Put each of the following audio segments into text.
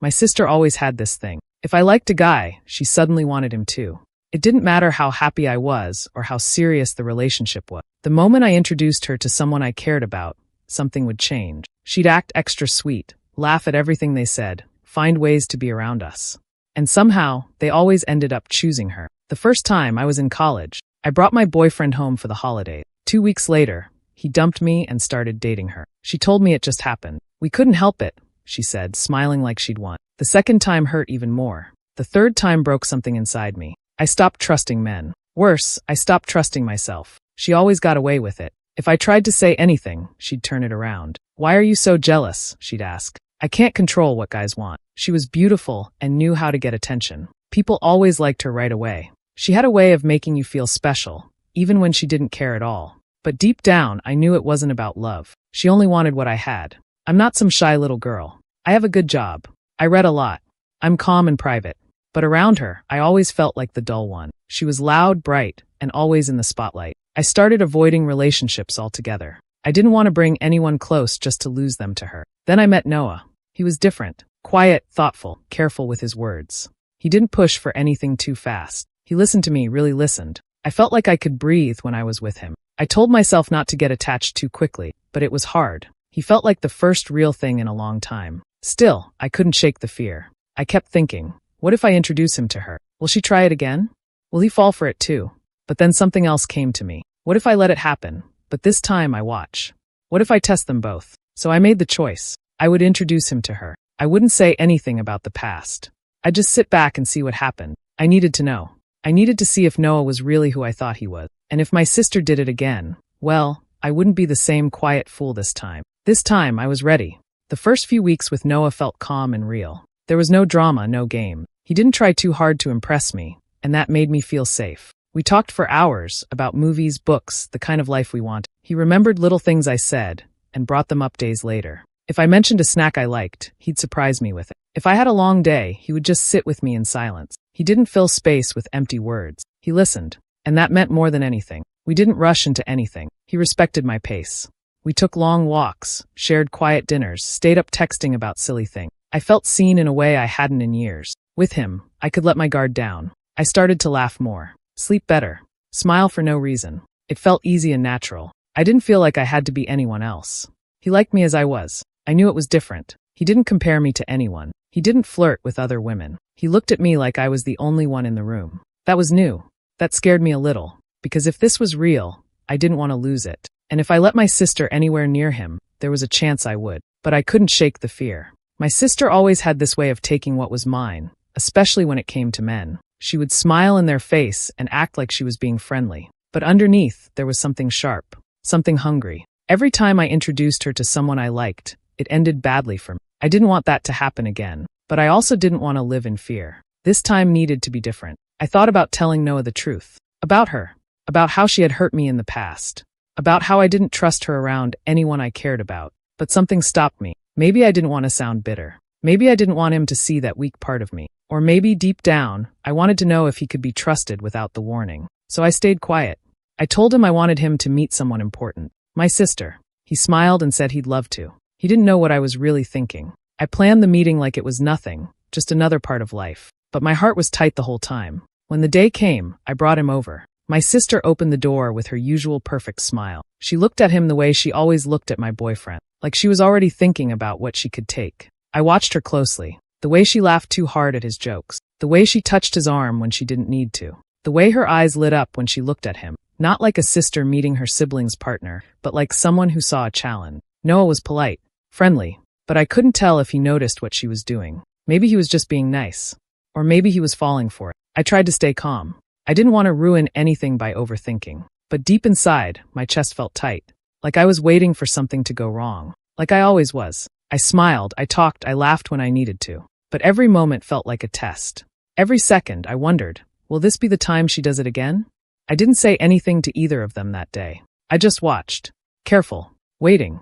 My sister always had this thing. If I liked a guy, she suddenly wanted him too. It didn't matter how happy I was or how serious the relationship was. The moment I introduced her to someone I cared about, something would change. She'd act extra sweet, laugh at everything they said, find ways to be around us. And somehow, they always ended up choosing her. The first time I was in college, I brought my boyfriend home for the holidays. 2 weeks later, he dumped me and started dating her. She told me it just happened. We couldn't help it, she said, smiling like she'd won. The second time hurt even more. The third time broke something inside me. I stopped trusting men. Worse, I stopped trusting myself. She always got away with it. If I tried to say anything, she'd turn it around. Why are you so jealous? She'd ask. I can't control what guys want. She was beautiful and knew how to get attention. People always liked her right away. She had a way of making you feel special, even when she didn't care at all. But deep down, I knew it wasn't about love. She only wanted what I had. I'm not some shy little girl. I have a good job. I read a lot. I'm calm and private. But around her, I always felt like the dull one. She was loud, bright, and always in the spotlight. I started avoiding relationships altogether. I didn't want to bring anyone close just to lose them to her. Then I met Noah. He was different. Quiet, thoughtful, careful with his words. He didn't push for anything too fast. He listened to me, really listened. I felt like I could breathe when I was with him. I told myself not to get attached too quickly, but it was hard. He felt like the first real thing in a long time. Still, I couldn't shake the fear. I kept thinking, what if I introduce him to her? Will she try it again? Will he fall for it too? But then something else came to me. What if I let it happen? But this time I watch. What if I test them both? So I made the choice. I would introduce him to her. I wouldn't say anything about the past. I'd just sit back and see what happened. I needed to know. I needed to see if Noah was really who I thought he was. And if my sister did it again, well, I wouldn't be the same quiet fool this time. This time I was ready. The first few weeks with Noah felt calm and real. There was no drama, no game. He didn't try too hard to impress me, and that made me feel safe. We talked for hours about movies, books, the kind of life we want. He remembered little things I said and brought them up days later. If I mentioned a snack I liked, he'd surprise me with it. If I had a long day, he would just sit with me in silence. He didn't fill space with empty words. He listened, and that meant more than anything. We didn't rush into anything. He respected my pace. We took long walks, shared quiet dinners, stayed up texting about silly things. I felt seen in a way I hadn't in years. With him, I could let my guard down. I started to laugh more, sleep better, smile for no reason. It felt easy and natural. I didn't feel like I had to be anyone else. He liked me as I was. I knew it was different. He didn't compare me to anyone. He didn't flirt with other women. He looked at me like I was the only one in the room. That was new. That scared me a little, because if this was real, I didn't want to lose it. And if I let my sister anywhere near him, there was a chance I would. But I couldn't shake the fear. My sister always had this way of taking what was mine, especially when it came to men. She would smile in their face and act like she was being friendly. But underneath, there was something sharp, something hungry. Every time I introduced her to someone I liked, it ended badly for me. I didn't want that to happen again, but I also didn't want to live in fear. This time needed to be different. I thought about telling Noah the truth. About her. About how she had hurt me in the past. About how I didn't trust her around anyone I cared about. But something stopped me. Maybe I didn't want to sound bitter. Maybe I didn't want him to see that weak part of me. Or maybe deep down, I wanted to know if he could be trusted without the warning. So I stayed quiet. I told him I wanted him to meet someone important. My sister. He smiled and said he'd love to. He didn't know what I was really thinking. I planned the meeting like it was nothing, just another part of life. But my heart was tight the whole time. When the day came, I brought him over. My sister opened the door with her usual perfect smile. She looked at him the way she always looked at my boyfriend, like she was already thinking about what she could take. I watched her closely. The way she laughed too hard at his jokes. The way she touched his arm when she didn't need to. The way her eyes lit up when she looked at him. Not like a sister meeting her sibling's partner, but like someone who saw a challenge. Noah was polite, friendly, but I couldn't tell if he noticed what she was doing. Maybe he was just being nice. Or maybe he was falling for it. I tried to stay calm. I didn't want to ruin anything by overthinking. But deep inside, my chest felt tight. Like I was waiting for something to go wrong. Like I always was. I smiled, I talked, I laughed when I needed to. But every moment felt like a test. Every second, I wondered, will this be the time she does it again? I didn't say anything to either of them that day. I just watched. Careful. Waiting.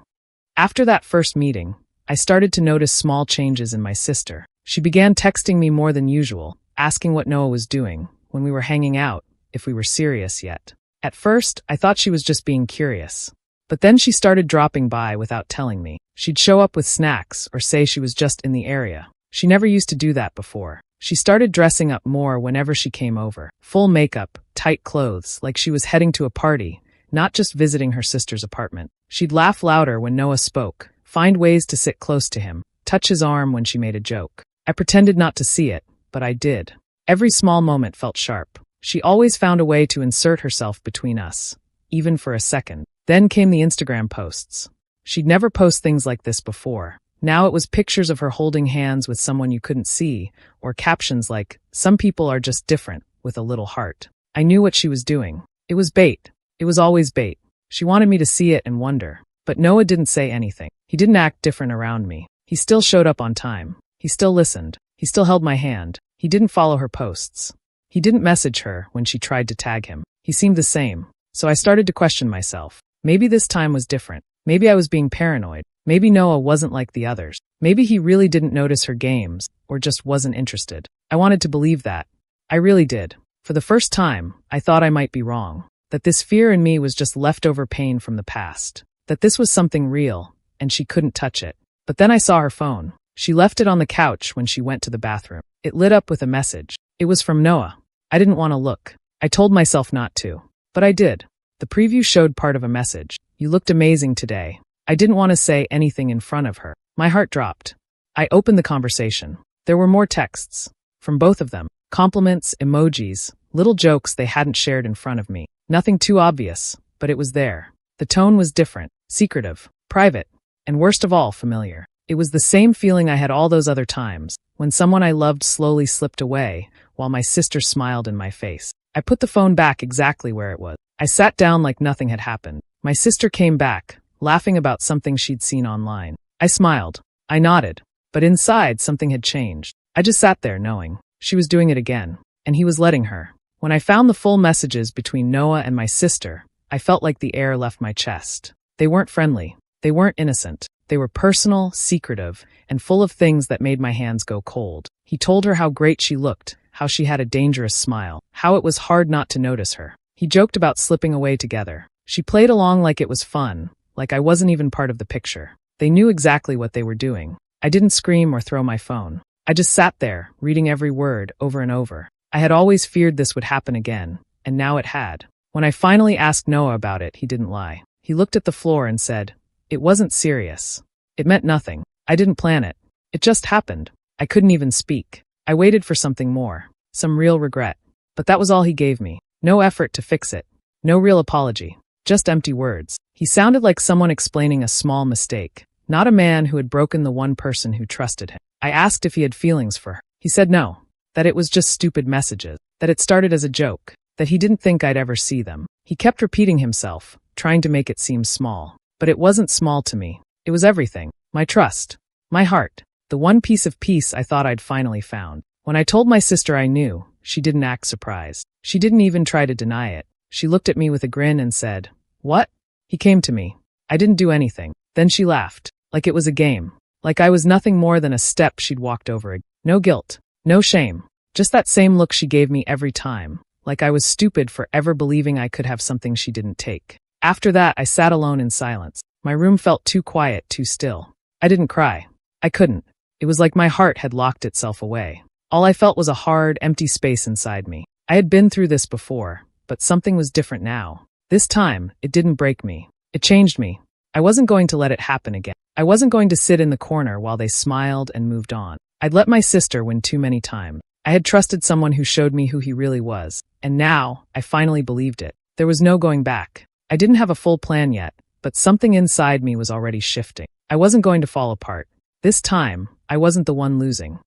After that first meeting, I started to notice small changes in my sister. She began texting me more than usual, asking what Noah was doing, when we were hanging out, if we were serious yet. At first, I thought she was just being curious. But then she started dropping by without telling me. She'd show up with snacks or say she was just in the area. She never used to do that before. She started dressing up more whenever she came over. Full makeup, tight clothes, like she was heading to a party, not just visiting her sister's apartment. She'd laugh louder when Noah spoke, find ways to sit close to him, touch his arm when she made a joke. I pretended not to see it, but I did. Every small moment felt sharp. She always found a way to insert herself between us, even for a second. Then came the Instagram posts. She'd never post things like this before. Now it was pictures of her holding hands with someone you couldn't see, or captions like, "Some people are just different," with a little heart. I knew what she was doing. It was bait. It was always bait. She wanted me to see it and wonder. But Noah didn't say anything. He didn't act different around me. He still showed up on time. He still listened. He still held my hand. He didn't follow her posts. He didn't message her when she tried to tag him. He seemed the same. So I started to question myself. Maybe this time was different. Maybe I was being paranoid. Maybe Noah wasn't like the others. Maybe he really didn't notice her games, or just wasn't interested. I wanted to believe that. I really did. For the first time, I thought I might be wrong. That this fear in me was just leftover pain from the past. That this was something real, and she couldn't touch it. But then I saw her phone. She left it on the couch when she went to the bathroom. It lit up with a message. It was from Noah. I didn't want to look. I told myself not to. But I did. The preview showed part of a message. "You looked amazing today." I didn't want to say anything in front of her. My heart dropped. I opened the conversation. There were more texts. From both of them. Compliments, emojis, little jokes they hadn't shared in front of me. Nothing too obvious, but it was there. The tone was different, secretive, private, and worst of all, familiar. It was the same feeling I had all those other times, when someone I loved slowly slipped away, while my sister smiled in my face. I put the phone back exactly where it was. I sat down like nothing had happened. My sister came back, laughing about something she'd seen online. I smiled. I nodded. But inside, something had changed. I just sat there knowing. She was doing it again. And he was letting her. When I found the full messages between Noah and my sister, I felt like the air left my chest. They weren't friendly. They weren't innocent. They were personal, secretive, and full of things that made my hands go cold. He told her how great she looked, how she had a dangerous smile, how it was hard not to notice her. He joked about slipping away together. She played along like it was fun, like I wasn't even part of the picture. They knew exactly what they were doing. I didn't scream or throw my phone. I just sat there, reading every word over and over. I had always feared this would happen again, and now it had. When I finally asked Noah about it, he didn't lie. He looked at the floor and said, "It wasn't serious. It meant nothing. I didn't plan it. It just happened." I couldn't even speak. I waited for something more, some real regret. But that was all he gave me. No effort to fix it. No real apology. Just empty words. He sounded like someone explaining a small mistake, not a man who had broken the one person who trusted him. I asked if he had feelings for her. He said no, that it was just stupid messages, that it started as a joke, that he didn't think I'd ever see them. He kept repeating himself, trying to make it seem small. But it wasn't small to me. It was everything. My trust. My heart. The one piece of peace I thought I'd finally found. When I told my sister I knew, she didn't act surprised. She didn't even try to deny it. She looked at me with a grin and said, "What?" He came to me. I didn't do anything. Then she laughed, like it was a game. Like I was nothing more than a step she'd walked over. No guilt. No shame. Just that same look she gave me every time. Like I was stupid for ever believing I could have something she didn't take. After that, I sat alone in silence. My room felt too quiet, too still. I didn't cry. I couldn't. It was like my heart had locked itself away. All I felt was a hard, empty space inside me. I had been through this before, but something was different now. This time, it didn't break me. It changed me. I wasn't going to let it happen again. I wasn't going to sit in the corner while they smiled and moved on. I'd let my sister win too many times. I had trusted someone who showed me who he really was, and now, I finally believed it. There was no going back. I didn't have a full plan yet, but something inside me was already shifting. I wasn't going to fall apart. This time, I wasn't the one losing.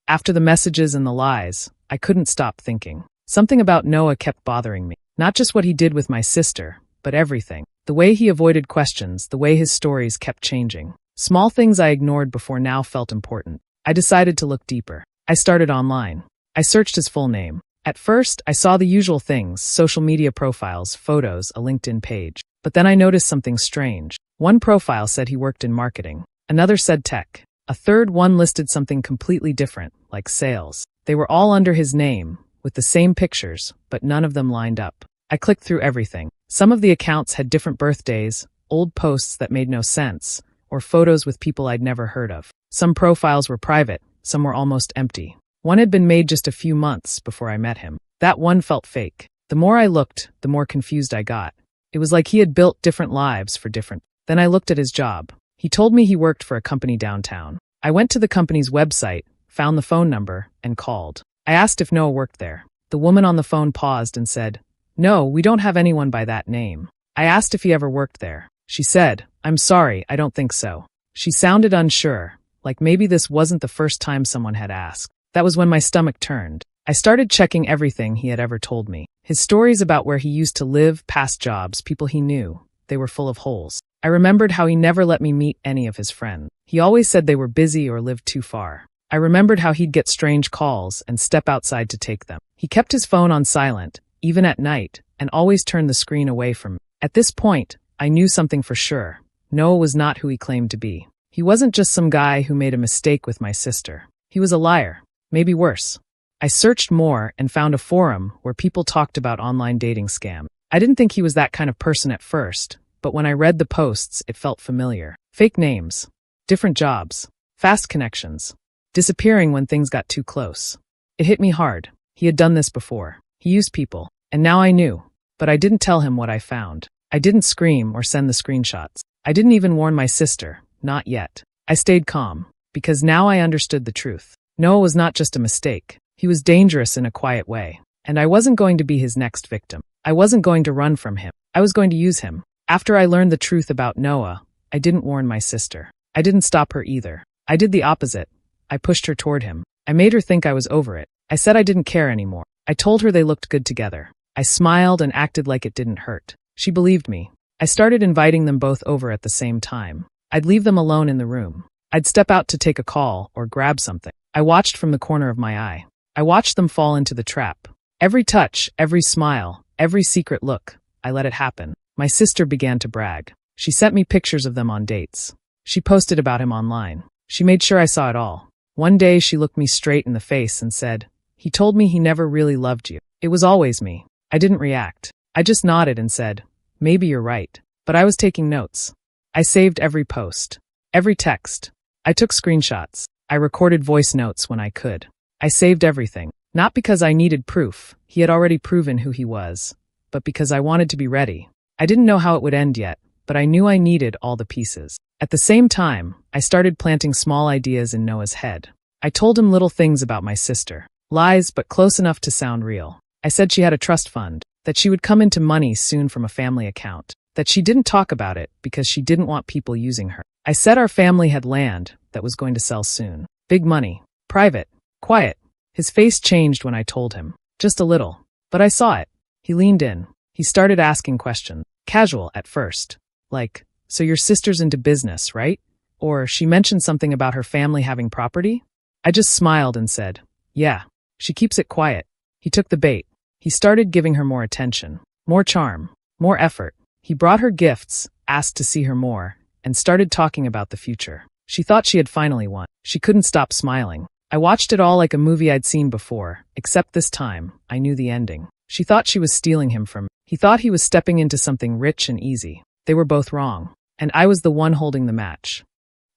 After the messages and the lies, I couldn't stop thinking. Something about Noah kept bothering me. Not just what he did with my sister, but everything. The way he avoided questions, the way his stories kept changing. Small things I ignored before now felt important. I decided to look deeper. I started online. I searched his full name. At first, I saw the usual things, social media profiles, photos, a LinkedIn page. But then I noticed something strange. One profile said he worked in marketing. Another said tech. A third one listed something completely different, like sales. They were all under his name, with the same pictures, but none of them lined up. I clicked through everything. Some of the accounts had different birthdays, old posts that made no sense, or photos with people I'd never heard of. Some profiles were private, some were almost empty. One had been made just a few months before I met him. That one felt fake. The more I looked, the more confused I got. It was like he had built different lives for different. Then I looked at his job. He told me he worked for a company downtown. I went to the company's website, found the phone number, and called. I asked if Noah worked there. The woman on the phone paused and said, "No, we don't have anyone by that name." I asked if he ever worked there. She said, "I'm sorry, I don't think so." She sounded unsure, like maybe this wasn't the first time someone had asked. That was when my stomach turned. I started checking everything he had ever told me. His stories about where he used to live, past jobs, people he knew. They were full of holes. I remembered how he never let me meet any of his friends. He always said they were busy or lived too far. I remembered how he'd get strange calls and step outside to take them. He kept his phone on silent, even at night, and always turned the screen away from me. At this point, I knew something for sure. Noah was not who he claimed to be. He wasn't just some guy who made a mistake with my sister. He was a liar. Maybe worse. I searched more and found a forum where people talked about online dating scams. I didn't think he was that kind of person at first, but when I read the posts, it felt familiar. Fake names, different jobs, fast connections, disappearing when things got too close. It hit me hard. He had done this before. He used people, and now I knew. But I didn't tell him what I found. I didn't scream or send the screenshots. I didn't even warn my sister, not yet. I stayed calm, because now I understood the truth. Noah was not just a mistake. He was dangerous in a quiet way. And I wasn't going to be his next victim. I wasn't going to run from him. I was going to use him. After I learned the truth about Noah, I didn't warn my sister. I didn't stop her either. I did the opposite. I pushed her toward him. I made her think I was over it. I said I didn't care anymore. I told her they looked good together. I smiled and acted like it didn't hurt. She believed me. I started inviting them both over at the same time. I'd leave them alone in the room. I'd step out to take a call or grab something. I watched from the corner of my eye. I watched them fall into the trap. Every touch, every smile, every secret look, I let it happen. My sister began to brag. She sent me pictures of them on dates. She posted about him online. She made sure I saw it all. One day she looked me straight in the face and said, "He told me he never really loved you. It was always me." I didn't react. I just nodded and said, "Maybe you're right." But I was taking notes. I saved every post, every text. I took screenshots. I recorded voice notes when I could. I saved everything. Not because I needed proof. He had already proven who he was. But because I wanted to be ready. I didn't know how it would end yet, but I knew I needed all the pieces. At the same time, I started planting small ideas in Noah's head. I told him little things about my sister. Lies, but close enough to sound real. I said she had a trust fund, that she would come into money soon from a family account, that she didn't talk about it because she didn't want people using her. I said our family had land that was going to sell soon. Big money. Private. Quiet. His face changed when I told him. Just a little. But I saw it. He leaned in. He started asking questions. Casual at first. Like, "So your sister's into business, right?" Or, "She mentioned something about her family having property?" I just smiled and said, "Yeah. She keeps it quiet." He took the bait. He started giving her more attention. More charm. More effort. He brought her gifts, asked to see her more, and started talking about the future. She thought she had finally won. She couldn't stop smiling. I watched it all like a movie I'd seen before, except this time, I knew the ending. She thought she was stealing him from me. He thought he was stepping into something rich and easy. They were both wrong. And I was the one holding the match.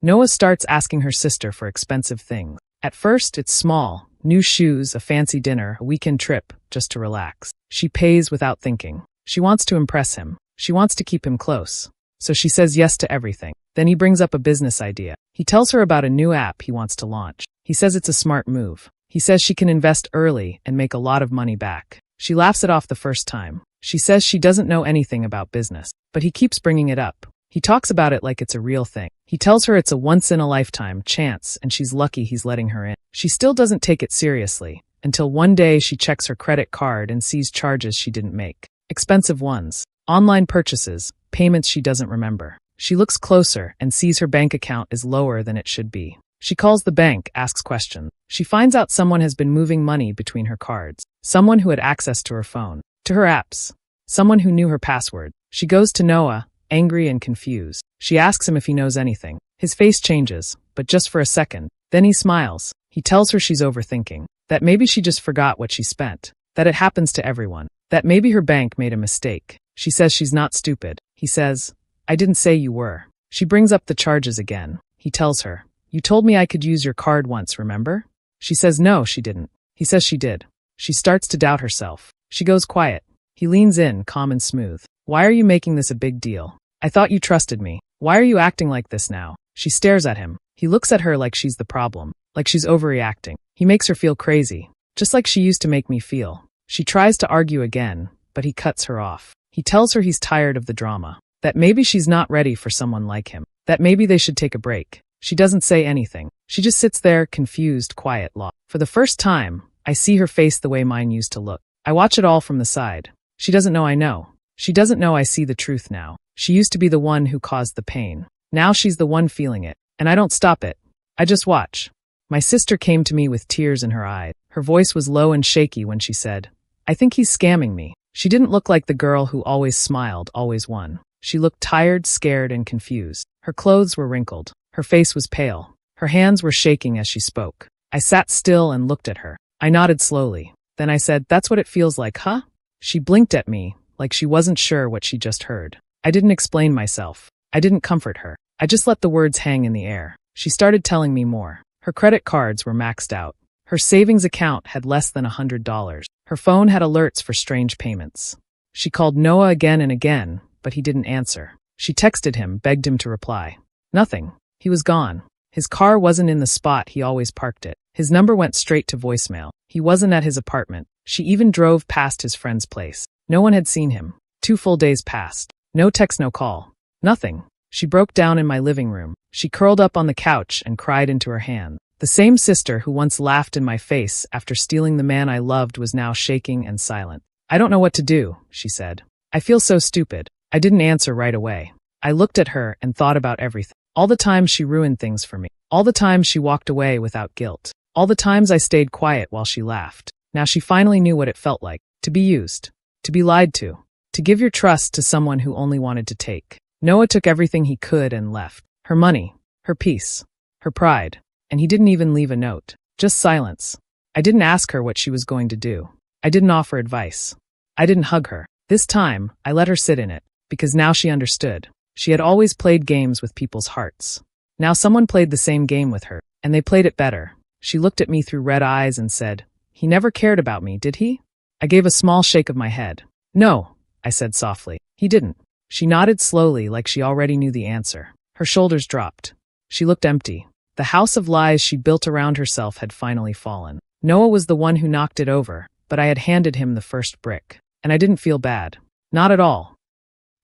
Noah starts asking her sister for expensive things. At first, it's small. New shoes, a fancy dinner, a weekend trip, just to relax. She pays without thinking. She wants to impress him. She wants to keep him close. So she says yes to everything. Then he brings up a business idea. He tells her about a new app he wants to launch. He says it's a smart move. He says she can invest early and make a lot of money back. She laughs it off the first time. She says she doesn't know anything about business, but he keeps bringing it up. He talks about it like it's a real thing. He tells her it's a once-in-a-lifetime chance and she's lucky he's letting her in. She still doesn't take it seriously, until one day she checks her credit card and sees charges she didn't make. Expensive ones. Online purchases, payments she doesn't remember. She looks closer and sees her bank account is lower than it should be. She calls the bank, asks questions. She finds out someone has been moving money between her cards. Someone who had access to her phone, to her apps. Someone who knew her password. She goes to Noah, angry and confused. She asks him if he knows anything. His face changes, but just for a second. Then he smiles. He tells her she's overthinking. That maybe she just forgot what she spent. That it happens to everyone. That maybe her bank made a mistake. She says she's not stupid. He says, "I didn't say you were." She brings up the charges again. He tells her, You told me I could use your card once, remember? She says no, she didn't. He says she did. She starts to doubt herself. She goes quiet. He leans in, calm and smooth. Why are you making this a big deal? I thought you trusted me. Why are you acting like this now? She stares at him. He looks at her like she's the problem, like she's overreacting. He makes her feel crazy, just like she used to make me feel. She tries to argue again, but he cuts her off. He tells her he's tired of the drama, that maybe she's not ready for someone like him, that maybe they should take a break. She doesn't say anything. She just sits there, confused, quiet, lost. For the first time, I see her face the way mine used to look. I watch it all from the side. She doesn't know I know. She doesn't know I see the truth now. She used to be the one who caused the pain. Now she's the one feeling it, and I don't stop it. I just watch. My sister came to me with tears in her eyes. Her voice was low and shaky when she said, I think he's scamming me. She didn't look like the girl who always smiled, always won. She looked tired, scared, and confused. Her clothes were wrinkled. Her face was pale. Her hands were shaking as she spoke. I sat still and looked at her. I nodded slowly. Then I said, that's what it feels like, huh? She blinked at me, like she wasn't sure what she just heard. I didn't explain myself. I didn't comfort her. I just let the words hang in the air. She started telling me more. Her credit cards were maxed out. Her savings account had less than $100. Her phone had alerts for strange payments. She called Noah again and again, but he didn't answer. She texted him, begged him to reply. Nothing. He was gone. His car wasn't in the spot he always parked it. His number went straight to voicemail. He wasn't at his apartment. She even drove past his friend's place. No one had seen him. 2 full days passed. No text, no call. Nothing. She broke down in my living room. She curled up on the couch and cried into her hand. The same sister who once laughed in my face after stealing the man I loved was now shaking and silent. I don't know what to do, she said. I feel so stupid. I didn't answer right away. I looked at her and thought about everything. All the times she ruined things for me. All the times she walked away without guilt. All the times I stayed quiet while she laughed. Now she finally knew what it felt like. To be used. To be lied to. To give your trust to someone who only wanted to take. Noah took everything he could and left. Her money. Her peace. Her pride. And he didn't even leave a note. Just silence. I didn't ask her what she was going to do. I didn't offer advice. I didn't hug her. This time, I let her sit in it. Because now she understood. She had always played games with people's hearts. Now someone played the same game with her, and they played it better. She looked at me through red eyes and said, he never cared about me, did he? I gave a small shake of my head. No, I said softly. He didn't. She nodded slowly like she already knew the answer. Her shoulders dropped. She looked empty. The house of lies she built around herself had finally fallen. Noah was the one who knocked it over, but I had handed him the first brick. And I didn't feel bad. Not at all.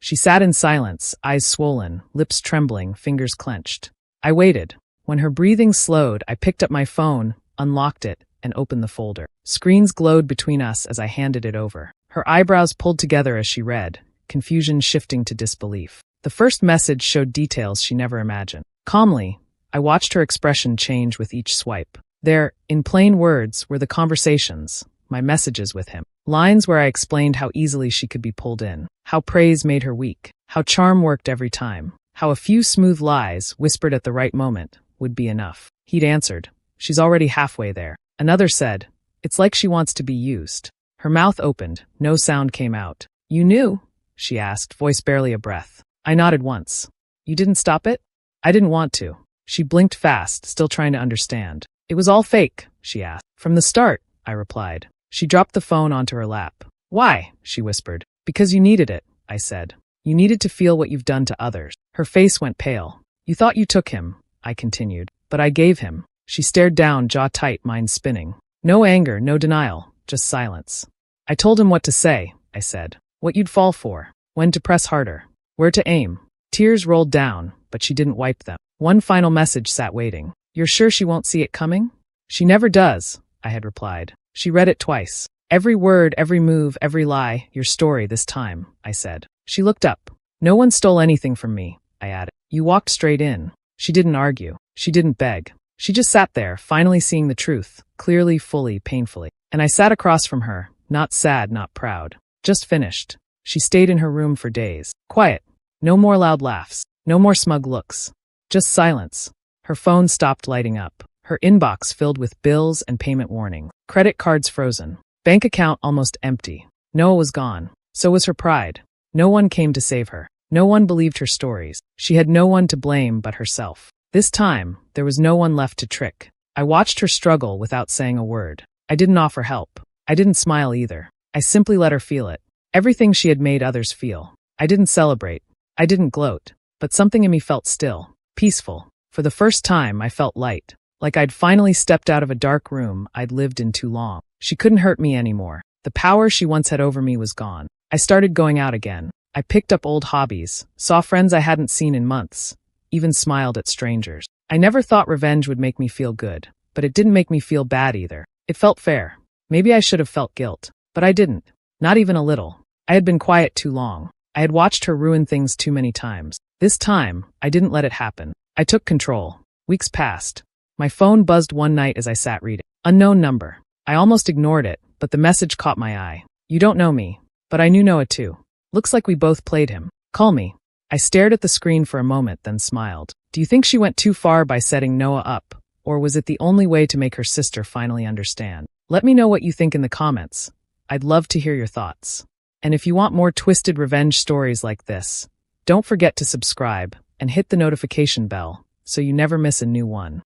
She sat in silence, eyes swollen, lips trembling, fingers clenched. I waited. When her breathing slowed, I picked up my phone, unlocked it, and opened the folder. Screens glowed between us as I handed it over. Her eyebrows pulled together as she read, confusion shifting to disbelief. The first message showed details she never imagined. Calmly, I watched her expression change with each swipe. There, in plain words, were the conversations, my messages with him. Lines where I explained how easily she could be pulled in, how praise made her weak, how charm worked every time, how a few smooth lies, whispered at the right moment, would be enough. He'd answered, she's already halfway there. Another said, it's like she wants to be used. Her mouth opened, no sound came out. You knew? She asked, voice barely a breath. I nodded once. You didn't stop it? I didn't want to. She blinked fast, still trying to understand. It was all fake, she asked. From the start, I replied. She dropped the phone onto her lap. Why? She whispered. Because you needed it, I said. You needed to feel what you've done to others. Her face went pale. You thought you took him, I continued. But I gave him. She stared down, jaw tight, mind spinning. No anger, no denial, just silence. I told him what to say, I said. What you'd fall for. When to press harder. Where to aim. Tears rolled down, but she didn't wipe them. One final message sat waiting. You're sure she won't see it coming? She never does, I had replied. She read it twice. Every word, every move, every lie, your story this time, I said. She looked up. No one stole anything from me, I added. You walked straight in. She didn't argue. She didn't beg. She just sat there, finally seeing the truth, clearly, fully, painfully. And I sat across from her, not sad, not proud. Just finished. She stayed in her room for days. Quiet. No more loud laughs. No more smug looks. Just silence. Her phone stopped lighting up. Her inbox filled with bills and payment warnings. Credit cards frozen. Bank account almost empty. Noah was gone. So was her pride. No one came to save her. No one believed her stories. She had no one to blame but herself. This time, there was no one left to trick. I watched her struggle without saying a word. I didn't offer help. I didn't smile either. I simply let her feel it. Everything she had made others feel. I didn't celebrate. I didn't gloat. But something in me felt still, peaceful. For the first time, I felt light. Like I'd finally stepped out of a dark room I'd lived in too long. She couldn't hurt me anymore. The power she once had over me was gone. I started going out again. I picked up old hobbies, saw friends I hadn't seen in months, even smiled at strangers. I never thought revenge would make me feel good, but it didn't make me feel bad either. It felt fair. Maybe I should have felt guilt, but I didn't. Not even a little. I had been quiet too long. I had watched her ruin things too many times. This time, I didn't let it happen. I took control. Weeks passed. My phone buzzed one night as I sat reading. Unknown number. I almost ignored it, but the message caught my eye. You don't know me, but I knew Noah too. Looks like we both played him. Call me. I stared at the screen for a moment, then smiled. Do you think she went too far by setting Noah up, or was it the only way to make her sister finally understand? Let me know what you think in the comments. I'd love to hear your thoughts. And if you want more twisted revenge stories like this, don't forget to subscribe and hit the notification bell so you never miss a new one.